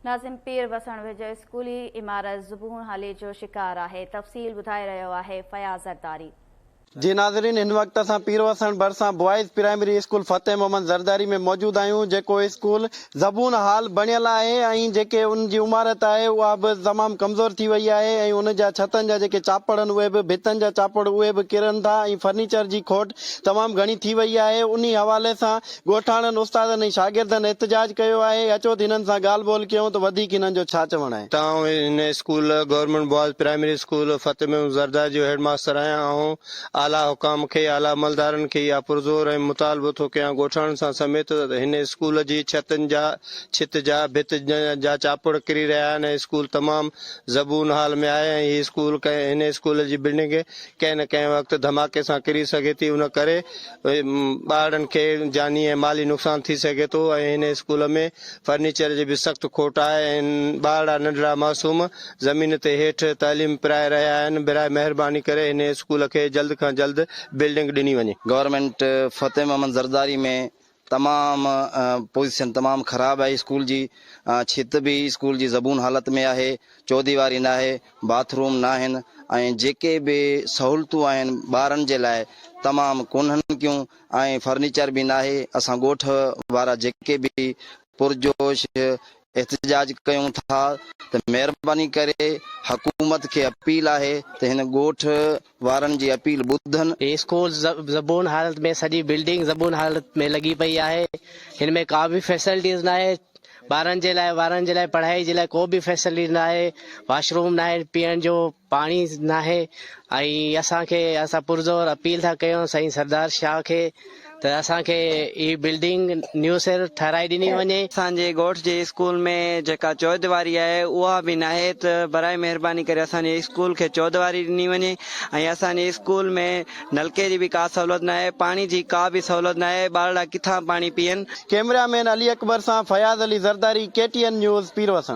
नाज़िम पीर वसण वेझो स्कूली इमारत ज़बून हाली जो शिकार है। तफ़सील ॿुधाए रहियो आहे फयाज़ ज़रदारी। जी नाज़रीन, इन वक्त असां पीर वसण भरिसां boys primary school Fateh Mohammad Zardari में मौजूद आहियूं, जेको स्कूल ज़बून हाल बणियल आहे ऐं जेके उन जी इमारत आहे उहा बि तमामु कमज़ोर थी वई आहे ऐं उन जा छतनि जा जेके चापड़ आहिनि उहे बि भितनि जा चापड़ उहे बि किरनि था ऐं फर्नीचर जी खोट तमामु घणी थी वई आहे। उन हवाले सां ॻोठाणनि उस्तादनि ऐं शागिर्दनि एहतिजाज कयो आहे। अचो त हिननि सां ॻाल्हि ॿोल कयूं त वधीक हिननि जो छा चवणु आहे। तव्हां हिन school government boys primary school Fateh Mohammad Zardari जो हेडमास्टर आहियां ऐं आला हुकाम खे आला अमलदारनि खे इहा पुरज़ोर ऐं मुतालबो थो कयां ॻोठाणनि सां समेत त हिन स्कूल जी छित जा भित जा चापड़ किरी रहिया आहिनि ऐं स्कूल तमामु ज़बून हाल में आहे ऐं हीअ स्कूल हिन स्कूल जी बिल्डिंग कंहिं न कंहिं वक़्तु धमाके सां किरी सघे थी। उन करे ॿारनि खे जानी ऐं माली नुक़सान थी सघे थो ऐं हिन स्कूल में फर्नीचर जी बि सख़्तु खोट आहे ऐं ॿार नंढड़ा मासूम ज़मीन ते हेठि तालीम पिराए रहिया आहिनि। बिराए महिरबानी करे हिन स्कूल खे जल्द खां जल्द बिल्डिंग ॾिनी वञे। गवर्नमेंट फतेह मोहम्मद ज़रदारी में तमामु पोजीशन तमामु ख़राब आहे। स्कूल जी छित भी स्कूल जी ज़बून हालत में आहे, चौदीवारी न आहे, बाथरूम न आहिनि ऐं जेके बि सहूलतूं आहिनि ॿारनि जे लाइ तमामु कोन्हनि क्यूं ऐं फर्नीचर भी न आहे। असां ॻोठ वारा जेके भी पुरजोश एहतिजाज कयूं था त महिरबानी करे हुकूमत खे अपील आहे त हिन ॻोठ वारनि जी अपील ॿुधनि। स्कूल ज़बून हालत में सॼी बिल्डिंग ज़बून हालत में लॻी पई आहे। हिन में का बि फैसिलिटीज़ न आहे। ॿारनि जे लाइ पढ़ाई जे लाइ को बि फैसिलिटी न आहे। वॉशरूम न आहे, पीअण जो पाणी न आहे ऐं असां पुरज़ोर अपील था कयूं साईं सरदार शाह खे त असांखे ई बिल्डिंग न्यू सिर ठाराए ॾिनी वञे। असांजे ॻोठ जे स्कूल में जेका चौदीवारी आहे उहा बि न आहे त बराए महिरबानी करे असांजे स्कूल खे चौदीवारी ॾिनी वञे ऐं असांजे स्कूल में नलके जी बि का सहूलियत न आहे, पाणी जी का बि सहूलियत न आहे। ॿार किथां पाणी पीअनि। कैमरामैन अली अकबर सां फयाज़ अली ज़रदारी, KTN न्यूज़ पीर वसण।